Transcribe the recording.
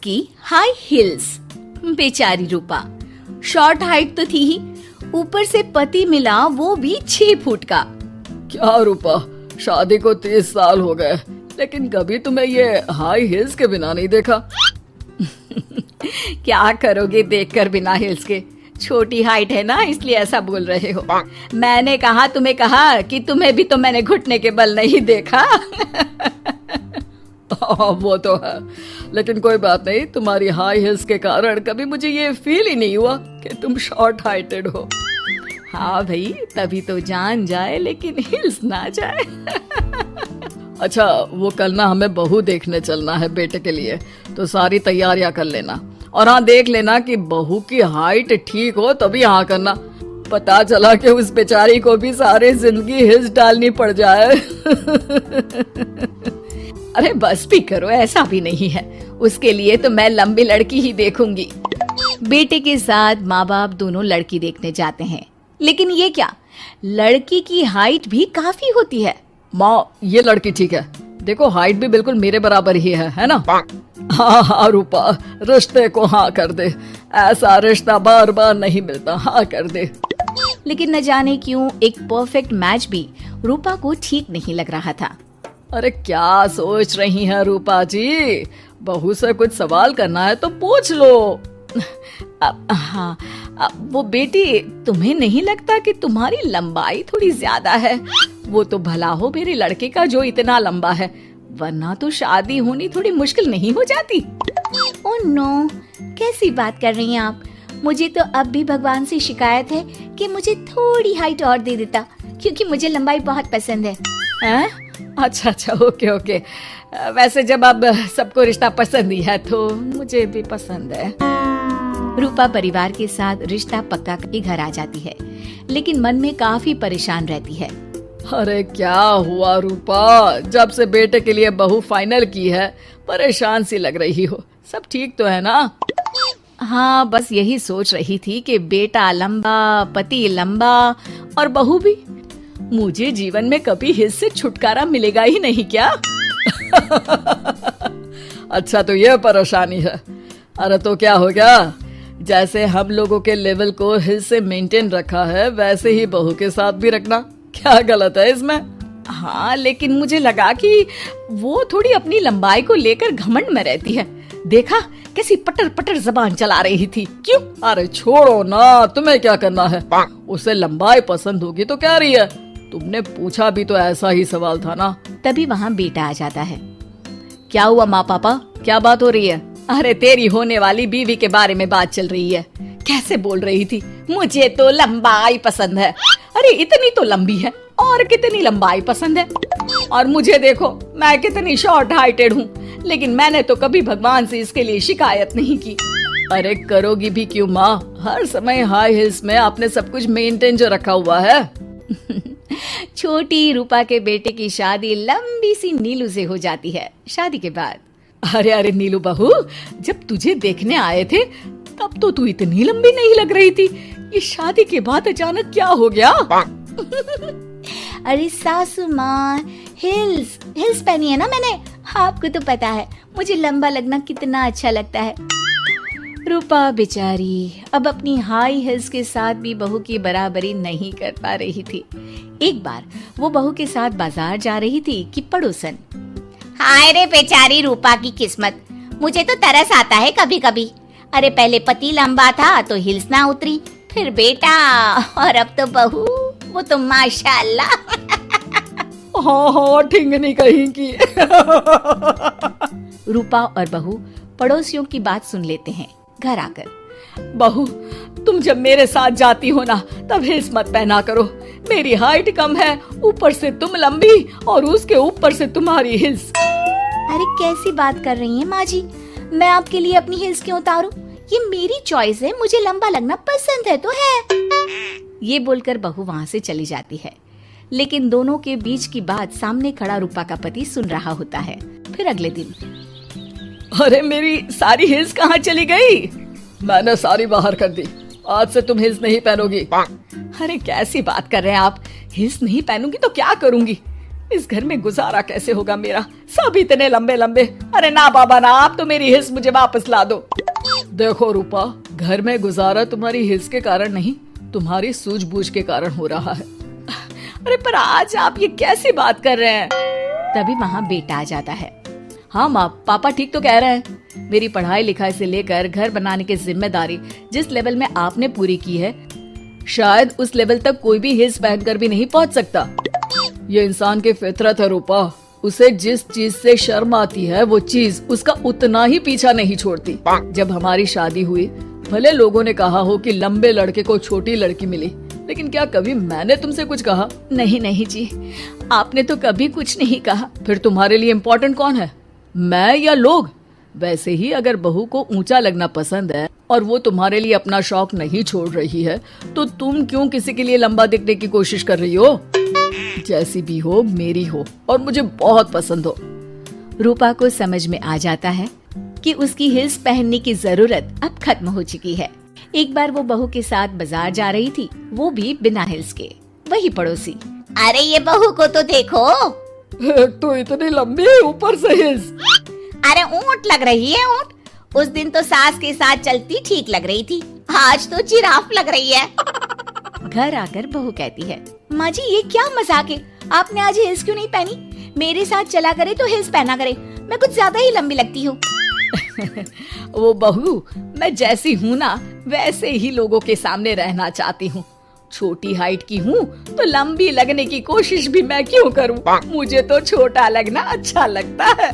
की high heels. बेचारी रूपा, short height तो थी ही, ऊपर से पति मिला वो भी 6 फुट का। क्या रूपा, शादी को 30 साल हो गए, लेकिन कभी तुम्हें ये हाई हील्स के बिना नहीं देखा। क्या करोगे देखकर बिना हील्स के? छोटी हाइट है ना, इसलिए ऐसा बोल रहे हो। मैंने कहा कि तुम्हें भी तो मैंने घुटने के बल नहीं देखा। वो तो है, लेकिन कोई बात नहीं, तुम्हारी हाई हील्स के कारण कभी मुझे ये फील ही नहीं हुआ कि तुम शॉर्ट हाइटेड हो। हाँ भाई, तभी तो जान जाए लेकिन हिल्स ना जाए। अच्छा, वो कल ना हमें बहू देखने चलना है बेटे के लिए, तो सारी तैयारियां कर लेना। और हाँ, देख लेना कि बहू की हाइट ठीक हो तभी हाँ करना। पता चला कि उस बेचारी को भी सारी जिंदगी हिल्स डालनी पड़ जाए। अरे बस भी करो, ऐसा भी नहीं है। उसके लिए तो मैं लंबी लड़की ही देखूंगी। बेटे के साथ माँ बाप दोनों लड़की देखने जाते हैं, लेकिन ये क्या, लड़की की हाइट भी काफी होती है। माँ, ये लड़की ठीक है, देखो हाइट भी बिल्कुल मेरे बराबर ही है ना? हाँ हाँ रूपा, रिश्ते को हाँ कर दे, ऐसा रिश्ता बार बार नहीं मिलता, हाँ कर दे। लेकिन न जाने क्यों एक परफेक्ट मैच भी रूपा को ठीक नहीं लग रहा था। अरे क्या सोच रही हैं रूपा जी, बहू से कुछ सवाल करना है तो पूछ लो। हाँ, वो बेटी, तुम्हें नहीं लगता कि तुम्हारी लंबाई थोड़ी ज्यादा है? वो तो भला हो मेरे लड़के का जो इतना लंबा है, वरना तो शादी होनी थोड़ी मुश्किल नहीं हो जाती। ओह नो, कैसी बात कर रही हैं आप? मुझे तो अब भी भगवान से शिकायत है कि मुझे थोड़ी हाइट और दे देता, क्योंकि मुझे लंबाई बहुत पसंद है। हैं? अच्छा, ओके। वैसे जब अब सबको रिश्ता पसंद ही है तो मुझे भी पसंद है। रूपा परिवार के साथ रिश्ता पक्का करके घर आ जाती है, लेकिन मन में काफी परेशान रहती है। अरे क्या हुआ रूपा, जब से बेटे के लिए बहू फाइनल की है परेशान सी लग रही हो, सब ठीक तो है ना? हाँ, बस यही सोच रही थी कि बेटा लंबा, पति लंबा और बहू भी। मुझे जीवन में कभी हिस्से छुटकारा मिलेगा ही नहीं क्या? अच्छा, तो ये परेशानी है। अरे तो क्या हो गया, जैसे हम लोगों के लेवल को हिस्से मेंटेन रखा है, वैसे ही बहू के साथ भी रखना। क्या गलत है इसमें? हाँ, लेकिन मुझे लगा कि वो थोड़ी अपनी लंबाई को लेकर घमंड में रहती है। देखा कैसी पटर पटर जबान चला रही थी। क्यों? अरे छोड़ो ना, तुम्हें क्या करना है? उसे लंबाई पसंद होगी तो क्या रही है, तुमने पूछा भी तो ऐसा ही सवाल था ना। तभी वहाँ बेटा आ जाता है। क्या हुआ माँ पापा, क्या बात हो रही है? अरे तेरी होने वाली बीवी के बारे में बात चल रही है। कैसे बोल रही थी, मुझे तो लंबाई पसंद है। अरे इतनी तो लंबी है, और कितनी लंबाई पसंद है? और मुझे देखो, मैं कितनी शॉर्ट हाइटेड हूँ, लेकिन मैंने तो कभी भगवान से इसके लिए शिकायत नहीं की। अरे करोगी भी क्यों माँ, हर समय हाई हिल्स में आपने सब कुछ मेंटेन जो रखा हुआ है। छोटी रूपा के बेटे की शादी लंबी सी नीलू से हो जाती है। शादी के बाद, अरे नीलू बहू, जब तुझे देखने आए थे तब तो तू इतनी लंबी नहीं लग रही थी, ये शादी के बाद अचानक क्या हो गया? अरे सासू माँ, हिल्स पहनी है ना मैंने, आपको तो पता है मुझे लंबा लगना कितना अच्छा लगता है। रूपा बेचारी अब अपनी हाई हिल्स के साथ भी बहू की बराबरी नहीं कर पा रही थी। एक बार वो बहू के साथ बाजार जा रही थी कि पड़ोसन, हाय रे बेचारी रूपा की किस्मत, मुझे तो तरस आता है कभी कभी। अरे पहले पति लंबा था तो हिल्स ना उतरी, फिर बेटा, और अब तो बहू, वो तो माशाल्लाह। हाँ, ठिंगनी कहीं की। रूपा और बहू पड़ोसियों की बात सुन लेते हैं। घर आकर, बहू, तुम जब मेरे साथ जाती हो ना, तब हिल्स मत पहना करो। मेरी हाइट कम है, ऊपर से तुम लंबी, और उसके ऊपर से तुम्हारी हिल्स। अरे कैसी बात कर रही हैं माँ जी, मैं आपके लिए अपनी हिल्स क्यों उतारूं? ये मेरी चॉइस है, मुझे लंबा लगना पसंद है तो है। ये बोलकर बहू वहाँ से चली जाती है, लेकिन दोनों के बीच की बात सामने खड़ा रूपा का पति सुन रहा होता है। फिर अगले दिन, अरे मेरी सारी हिल्स कहाँ चली गई? मैंने सारी बाहर कर दी, आज से तुम हिल्स नहीं पहनोगी। अरे कैसी बात कर रहे हैं आप, हिल्स नहीं पहनूंगी तो क्या करूंगी? इस घर में गुजारा कैसे होगा मेरा, सब इतने लंबे लंबे। अरे ना बाबा ना, आप तो मेरी हिस्स मुझे वापस ला दो। देखो रूपा, घर में गुजारा तुम्हारी हिस्स के कारण नहीं, तुम्हारी सूझबूझ के कारण हो रहा है। अरे पर आज आप ये कैसी बात कर रहे हैं? तभी वहाँ बेटा आ जाता है। हाँ माँ, पापा ठीक तो कह रहे हैं। मेरी पढ़ाई लिखाई से लेकर घर बनाने की जिम्मेदारी जिस लेवल में आपने पूरी की है, शायद उस लेवल तक कोई भी हिस्स पहनकर भी नहीं पहुँच सकता। ये इंसान की फितरत है रूपा, उसे जिस चीज से शर्म आती है वो चीज उसका उतना ही पीछा नहीं छोड़ती। जब हमारी शादी हुई, भले लोगों ने कहा हो कि लंबे लड़के को छोटी लड़की मिली, लेकिन क्या कभी मैंने तुमसे कुछ कहा? नहीं नहीं जी, आपने तो कभी कुछ नहीं कहा। फिर तुम्हारे लिए इम्पोर्टेंट कौन है, मैं या लोग? वैसे ही अगर बहू को ऊंचा लगना पसंद है और वो तुम्हारे लिए अपना शौक नहीं छोड़ रही है, तो तुम क्यों किसी के लिए लंबा दिखने की कोशिश कर रही हो? जैसी भी हो, मेरी हो और मुझे बहुत पसंद हो। रूपा को समझ में आ जाता है कि उसकी हिल्स पहनने की जरूरत अब खत्म हो चुकी है। एक बार वो बहू के साथ बाजार जा रही थी, वो भी बिना हिल्स के। वही पड़ोसी, अरे ये बहू को तो देखो, एक तो इतनी लंबी है, ऊपर से हिल्स। अरे ऊंट लग रही है ऊंट। उस दिन तो सास के साथ चलती ठीक लग रही थी, आज तो जिराफ लग रही है। घर आकर बहू कहती है, माँ जी ये क्या मजाक है, आपने आज हिल्स क्यों नहीं पहनी? मेरे साथ चला करे तो हिल्स पहना करे, मैं कुछ ज्यादा ही लंबी लगती हूँ। वो बहू, मैं जैसी हूँ ना वैसे ही लोगों के सामने रहना चाहती हूँ। छोटी हाइट की हूँ तो लंबी लगने की कोशिश भी मैं क्यों करूँ? मुझे तो छोटा लगना अच्छा लगता है।